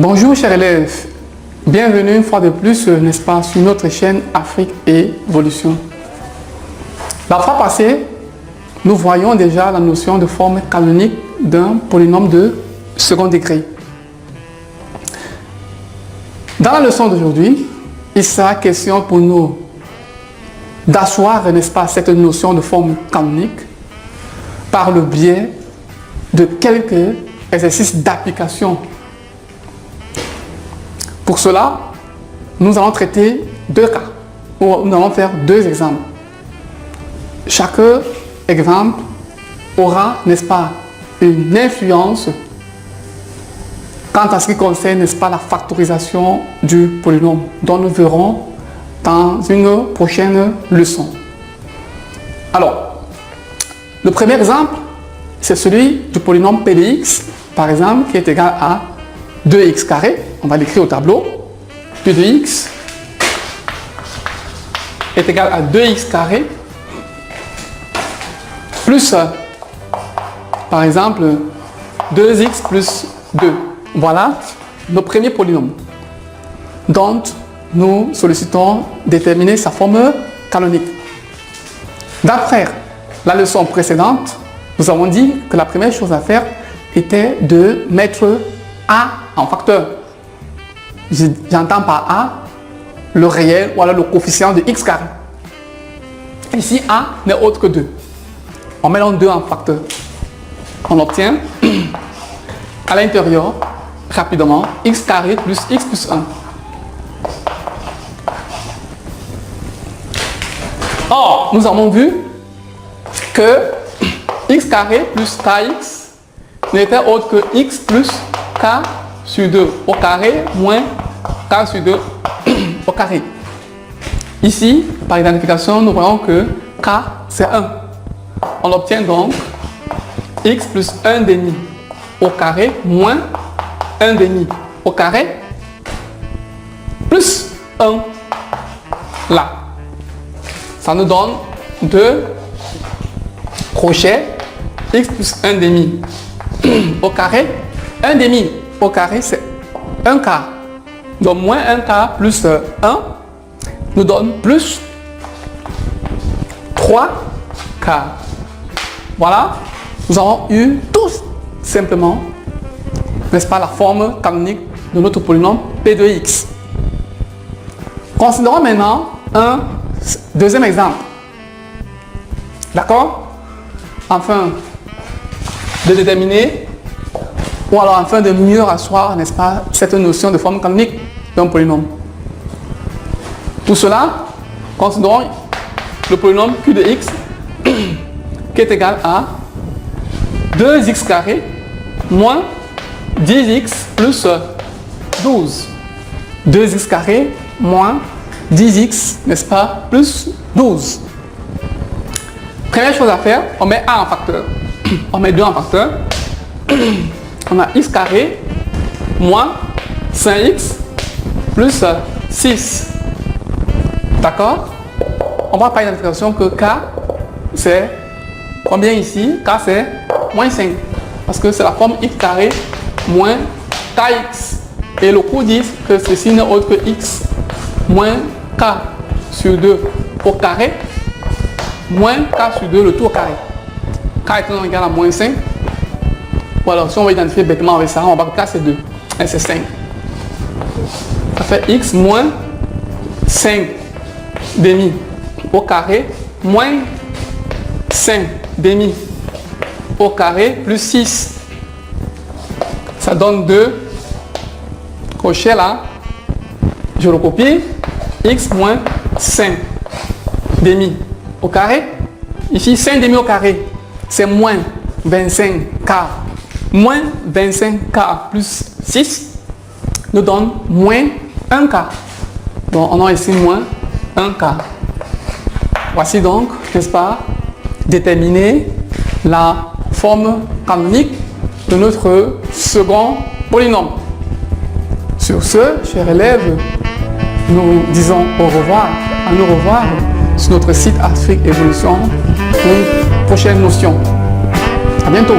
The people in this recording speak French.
Bonjour chers élèves, bienvenue une fois de plus, n'est-ce pas, sur notre chaîne Afrique et Évolution. La fois passée, nous voyons déjà la notion de forme canonique d'un polynôme de second degré. Dans la leçon d'aujourd'hui, il sera question pour nous d'asseoir, n'est-ce pas, cette notion de forme canonique par le biais de quelques exercices d'application. Pour cela, nous allons traiter deux cas, ou nous allons faire deux exemples. Chaque exemple aura, n'est-ce pas, une influence quant à ce qui concerne, n'est-ce pas, la factorisation du polynôme, dont nous verrons dans une prochaine leçon. Alors, le premier exemple, c'est celui du polynôme P de x, par exemple, qui est égal à 2x carré. On va l'écrire au tableau. P de x est égal à 2x carré plus, par exemple, 2x plus 2. Voilà le premier polynôme dont nous sollicitons déterminer sa forme canonique. D'après la leçon précédente, nous avons dit que la première chose à faire était de mettre a en facteur. J'entends par a le réel ou alors le coefficient de x carré. Ici, a n'est autre que 2. On met donc 2 en facteur. On obtient à l'intérieur, rapidement, x carré plus x plus 1. Or, nous avons vu que x carré plus kx n'était autre que x plus k sur 2 au carré moins k sur 2 au carré. Ici, par identification, nous voyons que k c'est 1. On obtient donc x plus 1 demi au carré moins 1 demi au carré plus 1 là. Ça nous donne 2 crochets x plus 1 demi au carré. 1 demi au carré c'est 1 quart. Donc moins 1 quart plus 1 nous donne plus 3 quarts. Voilà, nous avons eu tout simplement, n'est-ce pas, la forme canonique de notre polynôme P de x. Considérons maintenant un deuxième exemple. D'accord? Afin de déterminer, ou alors afin de mieux asseoir, n'est-ce pas, cette notion de forme canonique d'un polynôme. Pour cela, considérons le polynôme Q de x qui est égal à 2x carré moins 10x plus 12. 2x carré moins 10x, n'est-ce pas, plus 12. Première chose à faire, on met a en facteur. On met 2 en facteur. On a x carré moins 5x plus 6. D'accord? On va par identification que k c'est combien ici? K c'est moins 5. Parce que c'est la forme x carré moins kx. Et le cours dit que ceci n'est autre que x moins k sur 2 au carré moins k sur 2 le tout au carré. K étant égal à moins 5. Ou alors si on va identifier bêtement avec ça, on va que k c'est 2. Et c'est 5. Ça fait x moins 5 demi au carré moins 5 demi au carré plus 6. Ça donne 2 crochets là. Je le copie. X moins 5 demi au carré. Ici 5 demi au carré c'est moins 25 quart. Moins 25 quart plus 6 nous donne moins 1 quart. Donc on a ici moins 1 quart. Voici donc, n'est-ce pas, déterminer la forme canonique de notre second polynôme. Sur ce, chers élèves, nous disons au revoir, à nous revoir sur notre site Afrique Évolution pour une prochaine notion. À bientôt.